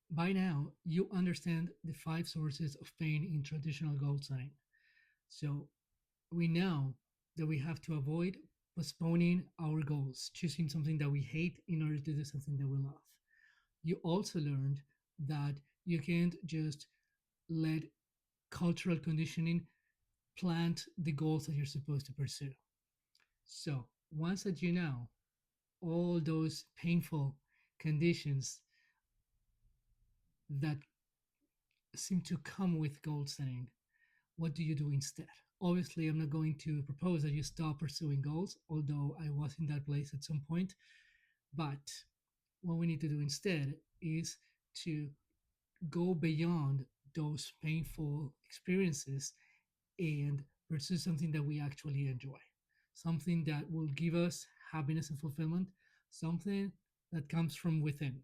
By now, you understand the five sources of pain in traditional goal setting. So we know that we have to avoid postponing our goals, choosing something that we hate in order to do something that we love. You also learned that you can't just let cultural conditioning plant the goals that you're supposed to pursue. So once that you know all those painful conditions that seem to come with goal setting, what do you do instead? Obviously, I'm not going to propose that you stop pursuing goals, although I was in that place at some point. But what we need to do instead is to go beyond those painful experiences and pursue something that we actually enjoy, something that will give us happiness and fulfillment, something that comes from within.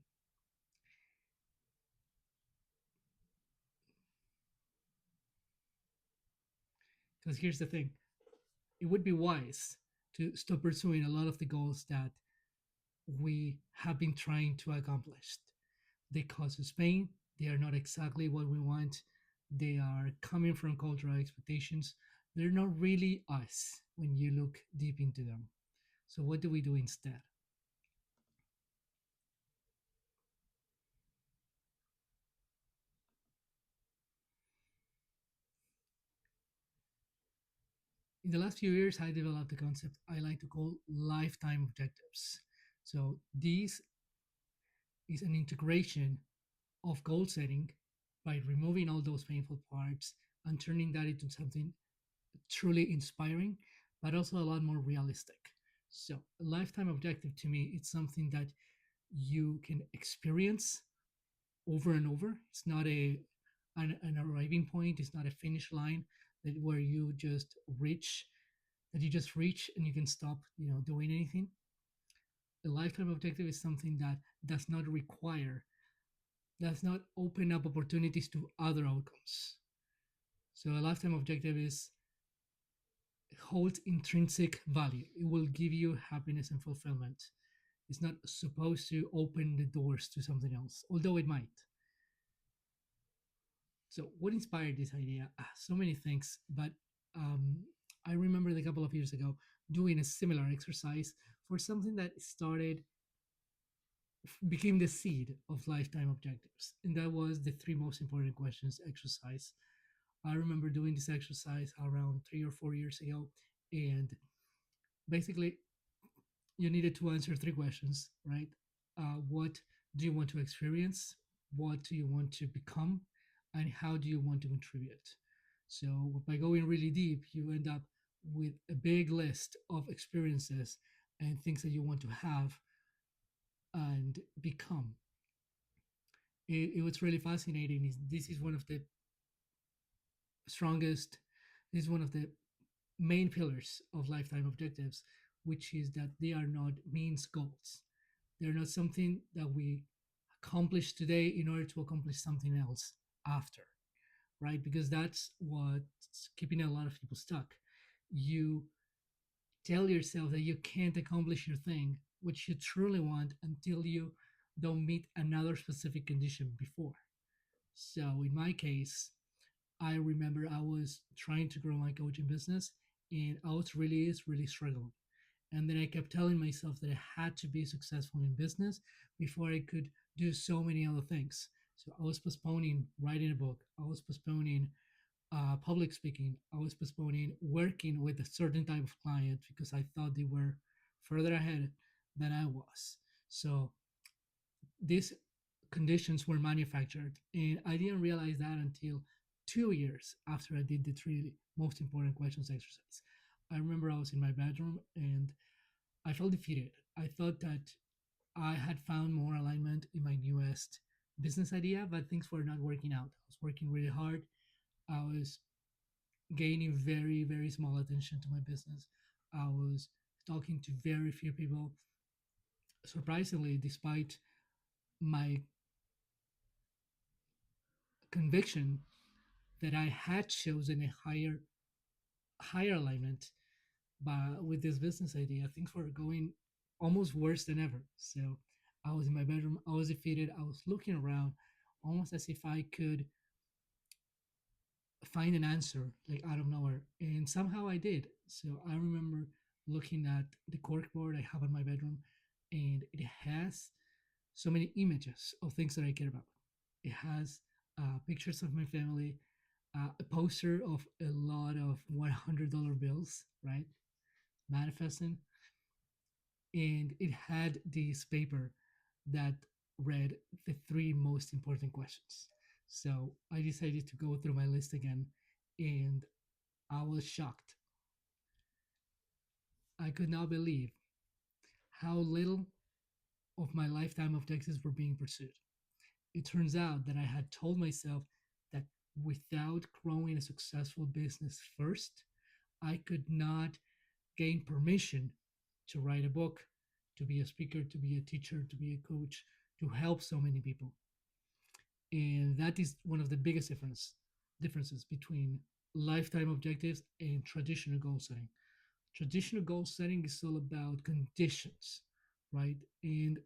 Because here's the thing, it would be wise to stop pursuing a lot of the goals that we have been trying to accomplish. They cause us pain. They are not exactly what we want. They are coming from cultural expectations. They're not really us when you look deep into them. So, what do we do instead? In the last few years, I developed a concept I like to call lifetime objectives. So, this is an integration of goal setting by removing all those painful parts and turning that into something truly inspiring, but also a lot more realistic. So, a lifetime objective to me, it's something that you can experience over and over. It's not an arriving point. It's not a finish line that where you just reach and you can stop, doing anything. A lifetime objective is something that does not require, does not open up opportunities to other outcomes. So a lifetime objective is holds intrinsic value. It will give you happiness and fulfillment. It's not supposed to open the doors to something else, although it might. So, what inspired this idea? So many things, but um, I remember a couple of years ago doing a similar exercise for something that became the seed of lifetime objectives, and that was the three most important questions exercise. I remember doing this exercise around 3 or 4 years ago, and basically you needed to answer three questions, right? What do you want to experience? What do you want to become? And how do you want to contribute? So, by going really deep, you end up with a big list of experiences and things that you want to have and become. What's really fascinating is this is one of the strongest, this is one of the main pillars of lifetime objectives, which is that they are not means goals. They're not something that we accomplish today in order to accomplish something else after, right? Because that's what's keeping a lot of people stuck. You tell yourself that you can't accomplish your thing, which you truly want, until you don't meet another specific condition before. So in my case, I remember I was trying to grow my coaching business and I was really struggling. And then I kept telling myself that I had to be successful in business before I could do so many other things. So I was postponing writing a book. I was postponing public speaking. I was postponing working with a certain type of client because I thought they were further ahead than I was. So these conditions were manufactured, and I didn't realize that until 2 years after I did the three most important questions exercise. I remember I was in my bedroom and I felt defeated. I thought that I had found more alignment in my newest business idea, but things were not working out. I was working really hard. I was gaining very small attention to my business. I was talking to very few people. Surprisingly, despite my conviction that I had chosen a higher alignment, but with this business idea, things were going almost worse than ever. So I was in my bedroom, I was defeated, I was looking around, almost as if I could find an answer like out of nowhere. And somehow I did. So I remember looking at the corkboard I have in my bedroom, and it has so many images of things that I care about. It has pictures of my family, a poster of a lot of $100 bills, right? Manifesting. And it had this paper that read the three most important questions. So I decided to go through my list again, and I was shocked. I could not believe how little of my lifetime objectives were being pursued. It turns out that I had told myself that without growing a successful business first, I could not gain permission to write a book, to be a speaker, to be a teacher, to be a coach, to help so many people. And that is one of the biggest differences between lifetime objectives and traditional goal setting. Traditional goal setting is all about conditions, right? And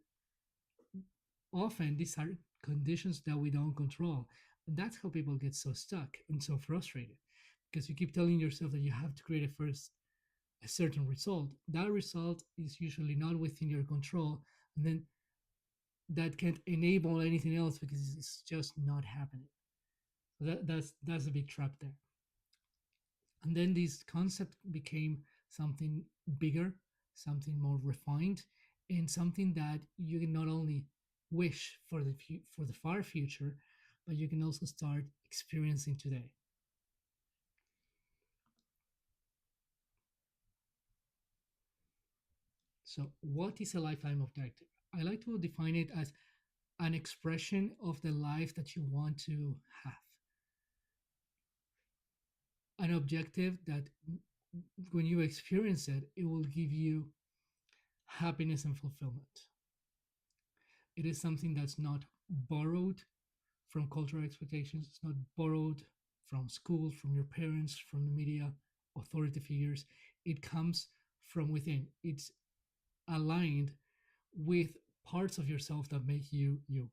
often these are conditions that we don't control. And that's how people get so stuck and so frustrated, because you keep telling yourself that you have to create a certain result. That result is usually not within your control, and then that can't enable anything else because it's just not happening. So that's a big trap there. And then this concept became something bigger, something more refined, and something that you can not only wish for for the far future, but you can also start experiencing today. So, what is a lifetime objective? I like to define it as an expression of the life that you want to have, an objective that when you experience it, it will give you happiness and fulfillment. It is something that's not borrowed from cultural expectations. It's not borrowed from school, from your parents, from the media, authority figures. It comes from within. It's aligned with parts of yourself that make you you.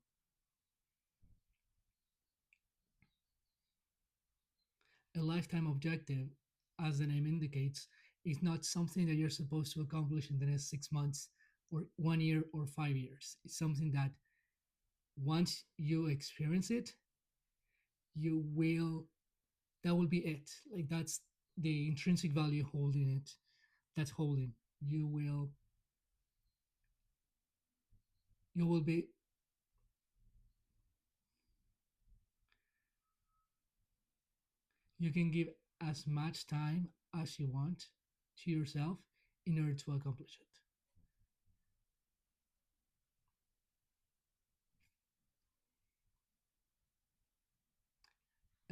A lifetime objective, as the name indicates, is not something that you're supposed to accomplish in the next 6 months or 1 year or 5 years. It's something that once you experience it, you will that will be it. Like that's the intrinsic value holding it. That's holding. You will be you can give as much time as you want to yourself in order to accomplish it.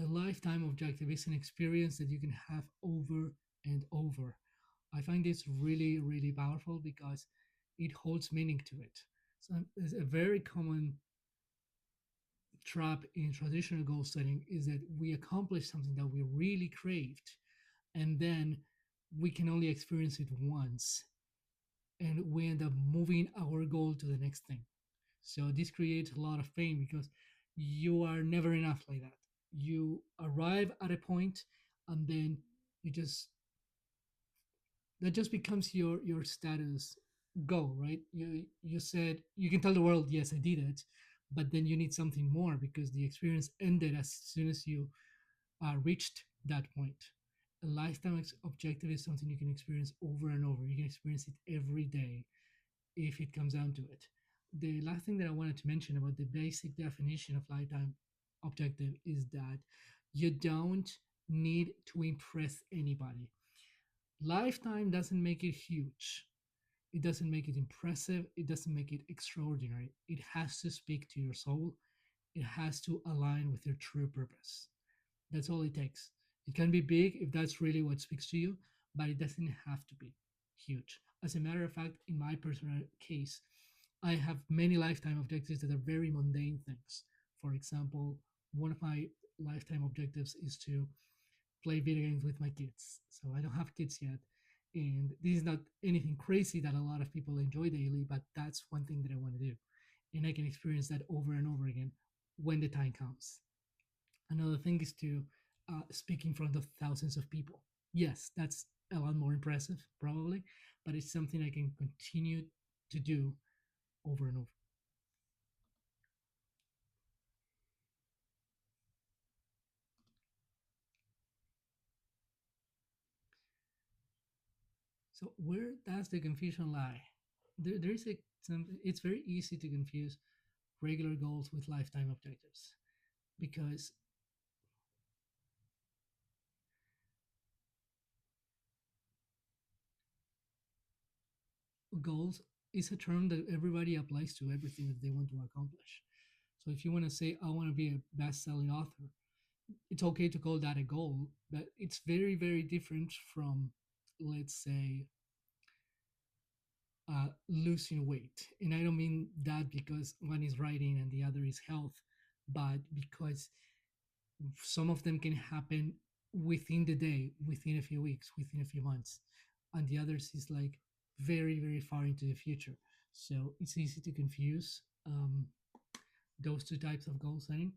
A lifetime objective is an experience that you can have over and over. I find this really, really powerful because it holds meaning to it. So it's a very common trap in traditional goal setting is that we accomplish something that we really craved, and then we can only experience it once, and we end up moving our goal to the next thing. So this creates a lot of pain because you are never enough like that. You arrive at a point, and then you just that just becomes your status go, right? You said you can tell the world, yes, I did it, but then you need something more because the experience ended as soon as you reached that point. A lifetime objective is something you can experience over and over. You can experience it every day if it comes down to it. The last thing that I wanted to mention about the basic definition of lifetime objective is that you don't need to impress anybody. Lifetime doesn't make it huge. It doesn't make it impressive. It doesn't make it extraordinary. It has to speak to your soul. It has to align with your true purpose. That's all it takes. It can be big if that's really what speaks to you, but it doesn't have to be huge. As a matter of fact, in my personal case, I have many lifetime objectives that are very mundane things. For example, one of my lifetime objectives is to play video games with my kids. So I don't have kids yet. And this is not anything crazy that a lot of people enjoy daily, but that's one thing that I want to do. And I can experience that over and over again when the time comes. Another thing is to speak in front of thousands of people. Yes, that's a lot more impressive, probably, but it's something I can continue to do over and over. So where does the confusion lie? There is it's very easy to confuse regular goals with lifetime objectives because goals is a term that everybody applies to everything that they want to accomplish. So if you want to say, I want to be a best-selling author, it's okay to call that a goal, but it's very, very different from, let's say, losing weight. And I don't mean that because one is writing and the other is health, but because some of them can happen within the day, within a few weeks, within a few months, and the others is like very, very far into the future. So it's easy to confuse those two types of goal setting.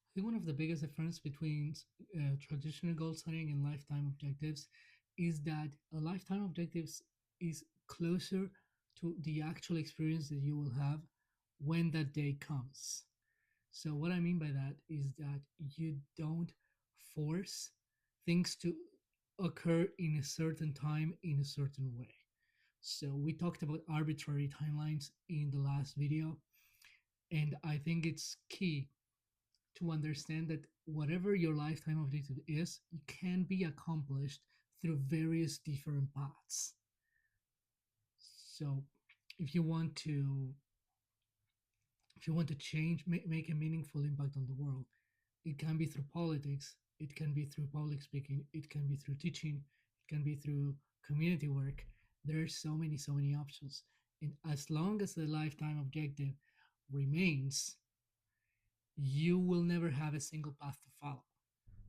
I think one of the biggest difference between traditional goal setting and lifetime objectives is that a lifetime objectives is closer to the actual experience that you will have when that day comes. So what I mean by that is that you don't force things to occur in a certain time in a certain way. So we talked about arbitrary timelines in the last video, and I think it's key to understand that whatever your lifetime objective is, it can be accomplished through various different paths. So if you want to change, make a meaningful impact on the world, it can be through politics, it can be through public speaking, it can be through teaching, it can be through community work. There are so many options. And as long as the lifetime objective remains, you will never have a single path to follow.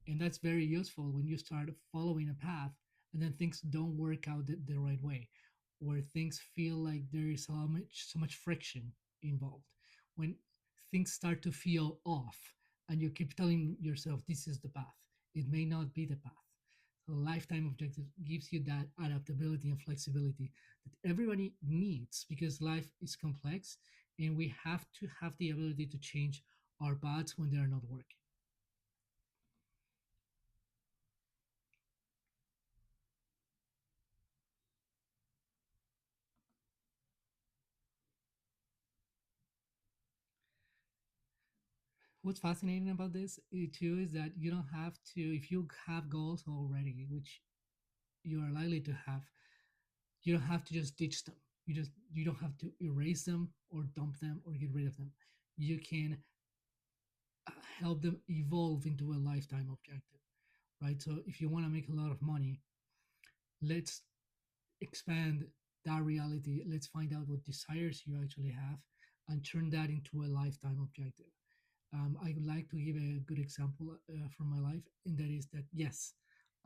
And that's very useful when you start following a path and then things don't work out the right way, where things feel like there is so much friction involved. When things start to feel off and you keep telling yourself this is the path, it may not be the path. So lifetime objective gives you that adaptability and flexibility that everybody needs because life is complex and we have to have the ability to change our paths when they are not working. What's fascinating about this too is that you don't have to, if you have goals already, which you are likely to have, you don't have to just ditch them. You don't have to erase them or dump them or get rid of them. You can help them evolve into a lifetime objective, right? So if you want to make a lot of money, let's expand that reality. Let's find out what desires you actually have and turn that into a lifetime objective. I would like to give a good example from my life, and that is that yes,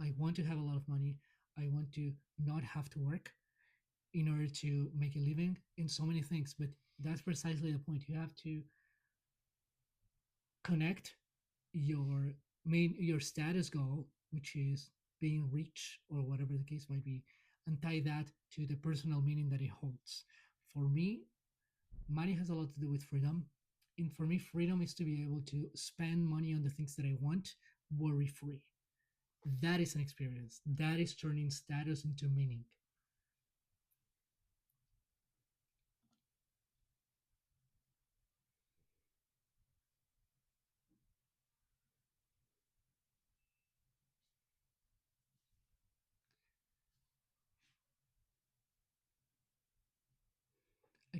I want to have a lot of money. I want to not have to work in order to make a living in so many things. But that's precisely the point. You have to connect your your status goal, which is being rich or whatever the case might be, and tie that to the personal meaning that it holds. For me, money has a lot to do with freedom. And for me, freedom is to be able to spend money on the things that I want worry free. That is an experience. That is turning status into meaning.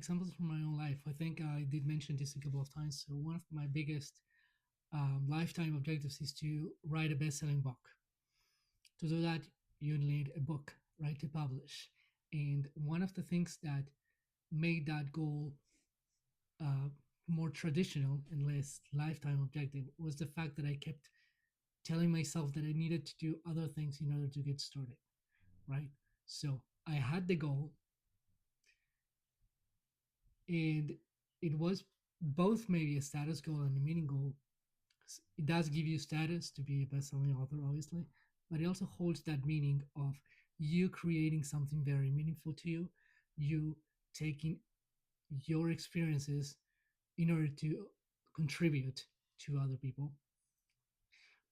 examples from my own life. I think I did mention this a couple of times. So one of my biggest lifetime objectives is to write a best-selling book. To do that, you need a book, right, to publish. And one of the things that made that goal uh, more traditional and less lifetime objective was the fact that I kept telling myself that I needed to do other things in order to get started, right? So I had the goal, and it was both maybe a status goal and a meaning goal. It does give you status to be a best-selling author, obviously, but it also holds that meaning of you creating something very meaningful to you, you taking your experiences in order to contribute to other people.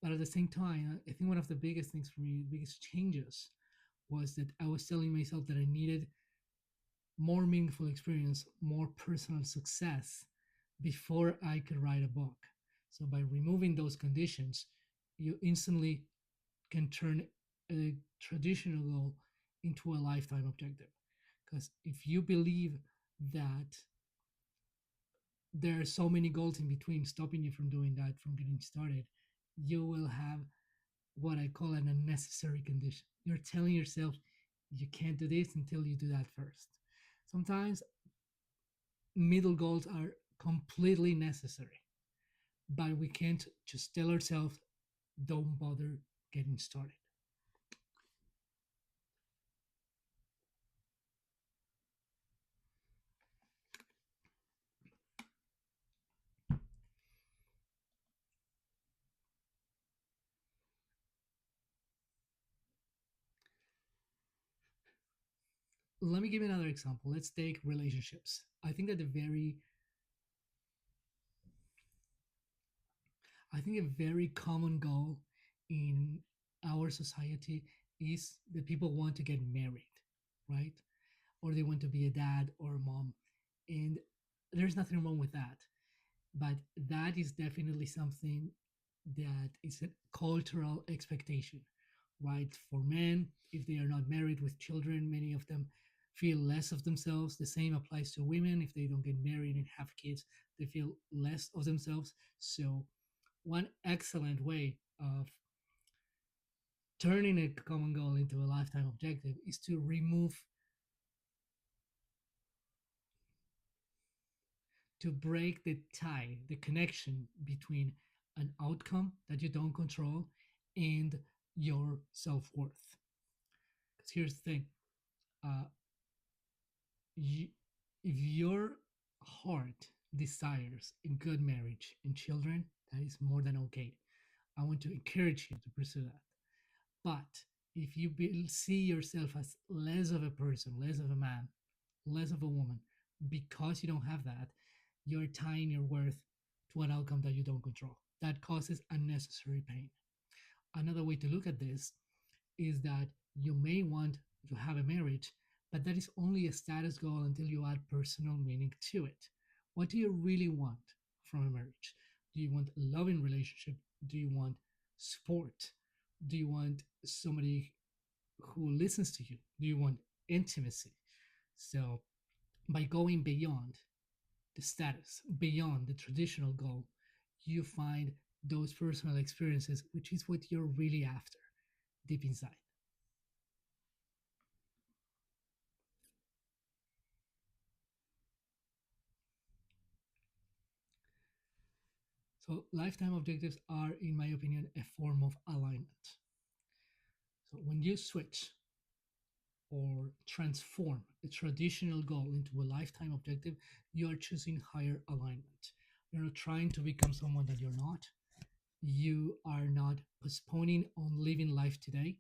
But at the same time, I think one of the biggest things for me, the biggest changes, was that I was telling myself that I needed more meaningful experience, more personal success before I could write a book. So by removing those conditions, you instantly can turn a traditional goal into a lifetime objective. Because if you believe that there are so many goals in between stopping you from doing that, from getting started, you will have what I call an unnecessary condition. You're telling yourself you can't do this until you do that first. Sometimes middle goals are completely necessary, but we can't just tell ourselves, don't bother getting started. Let me give you another example. Let's take relationships. I think a very common goal in our society is that people want to get married, right? Or they want to be a dad or a mom. And there's nothing wrong with that. But that is definitely something that is a cultural expectation, right? For men, if they are not married with children, many of them feel less of themselves. The same applies to women. If they don't get married and have kids, they feel less of themselves. So one excellent way of turning a common goal into a lifetime objective is to remove, to break the tie, the connection between an outcome that you don't control and your self worth. Because here's the thing, uh, you, if your heart desires a good marriage and children, that is more than okay. I want to encourage you to pursue that. But if you see yourself as less of a person, less of a man, less of a woman, because you don't have that, you're tying your worth to an outcome that you don't control. That causes unnecessary pain. Another way to look at this is that you may want to have a marriage, but that is only a status goal until you add personal meaning to it. What do you really want from a marriage? Do you want a loving relationship? Do you want support? Do you want somebody who listens to you? Do you want intimacy? So, by going beyond the status, beyond the traditional goal, you find those personal experiences, which is what you're really after deep inside. So, lifetime objectives are, in my opinion, a form of alignment. So, when you switch or transform a traditional goal into a lifetime objective, you are choosing higher alignment. You're not trying to become someone that you're not. You are not postponing on living life today.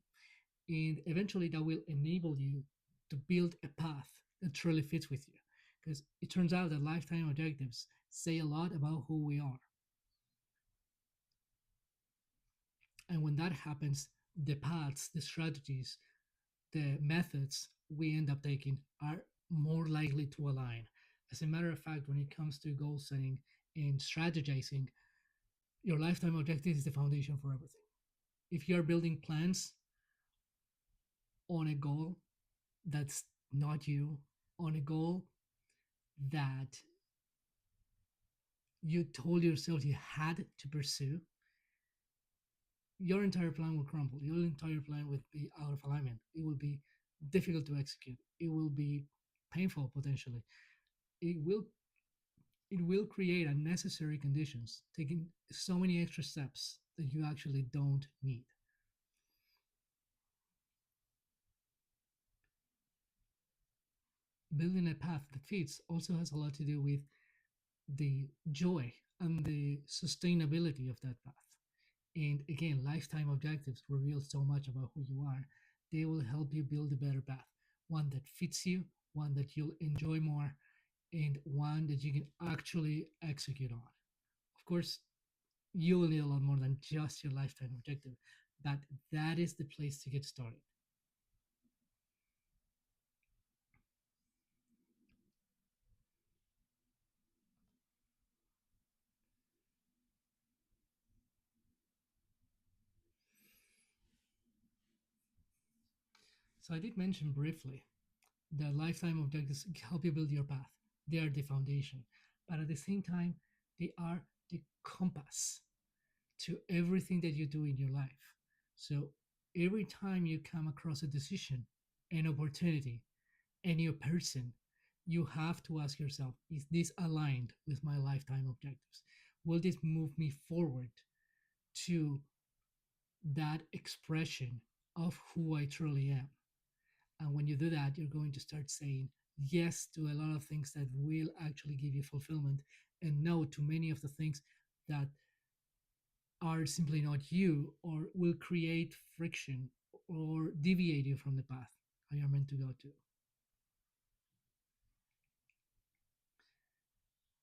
And eventually, that will enable you to build a path that truly fits with you. Because it turns out that lifetime objectives say a lot about who we are. And when that happens, the paths, the strategies, the methods we end up taking are more likely to align. As a matter of fact, when it comes to goal setting and strategizing, your lifetime objective is the foundation for everything. If you are building plans on a goal that's not you, on a goal that you told yourself you had to pursue, your entire plan will crumble. Your entire plan will be out of alignment. It will be difficult to execute. It will be painful potentially. It will it will create unnecessary conditions, taking so many extra steps that you actually don't need. Building a path that fits also has a lot to do with the joy and the sustainability of that path. And again, lifetime objectives reveal so much about who you are. They will help you build a better path, one that fits you, one that you'll enjoy more, and one that you can actually execute on. Of course, you will need a lot more than just your lifetime objective, but that is the place to get started. So, I did mention briefly that lifetime objectives help you build your path. They are the foundation, but at the same time, they are the compass to everything that you do in your life. So every time you come across a decision, an opportunity, a new person, you have to ask yourself, is this aligned with my lifetime objectives? Will this move me forward to that expression of who I truly am? And when you do that, you're going to start saying yes to a lot of things that will actually give you fulfillment, and no to many of the things that are simply not you or will create friction or deviate you from the path you are meant to go to.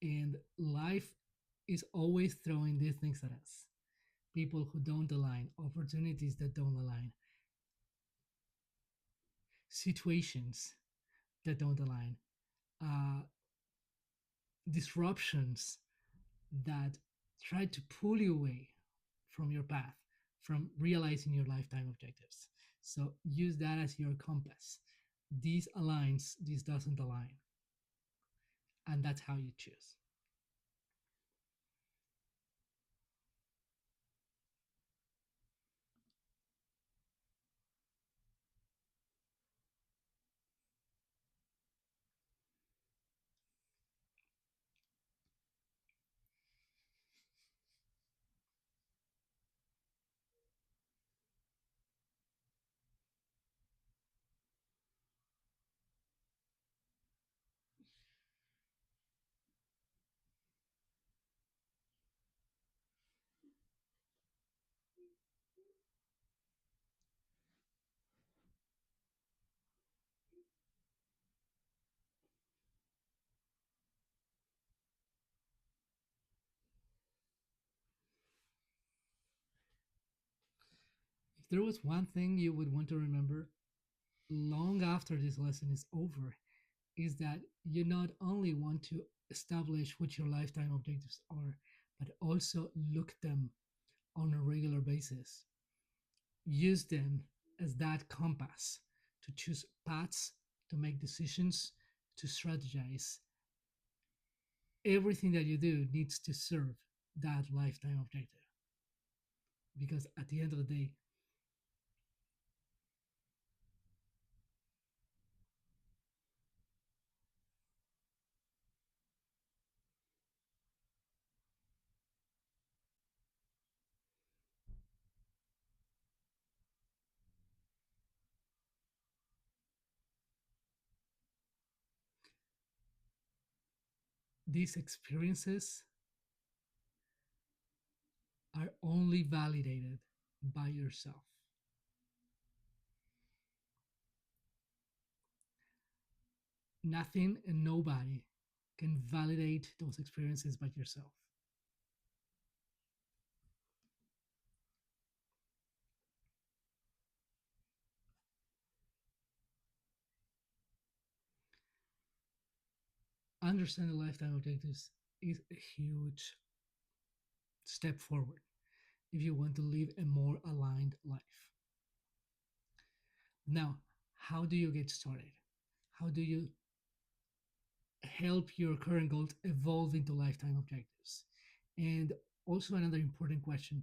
And life is always throwing these things at us, people who don't align, opportunities that don't align, situations that don't align, uh, disruptions that try to pull you away from your path, from realizing your lifetime objectives. So use that as your compass. This aligns, this doesn't align. And that's how you choose. If there was one thing you would want to remember long after this lesson is over, is that you not only want to establish what your lifetime objectives are, but also look them on a regular basis. Use them as that compass to choose paths, to make decisions, to strategize. Everything that you do needs to serve that lifetime objective. Because at the end of the day, these experiences are only validated by yourself. Nothing and nobody can validate those experiences but yourself. Understanding lifetime objectives is a huge step forward if you want to live a more aligned life. Now, how do you get started? How do you help your current goals evolve into lifetime objectives? And also, another important question: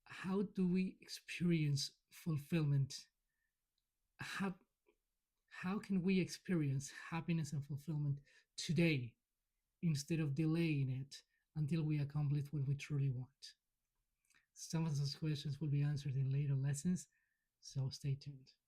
how do we experience fulfillment? How, how can we experience happiness and fulfillment today instead of delaying it until we accomplish what we truly want? Some of those questions will be answered in later lessons, so stay tuned.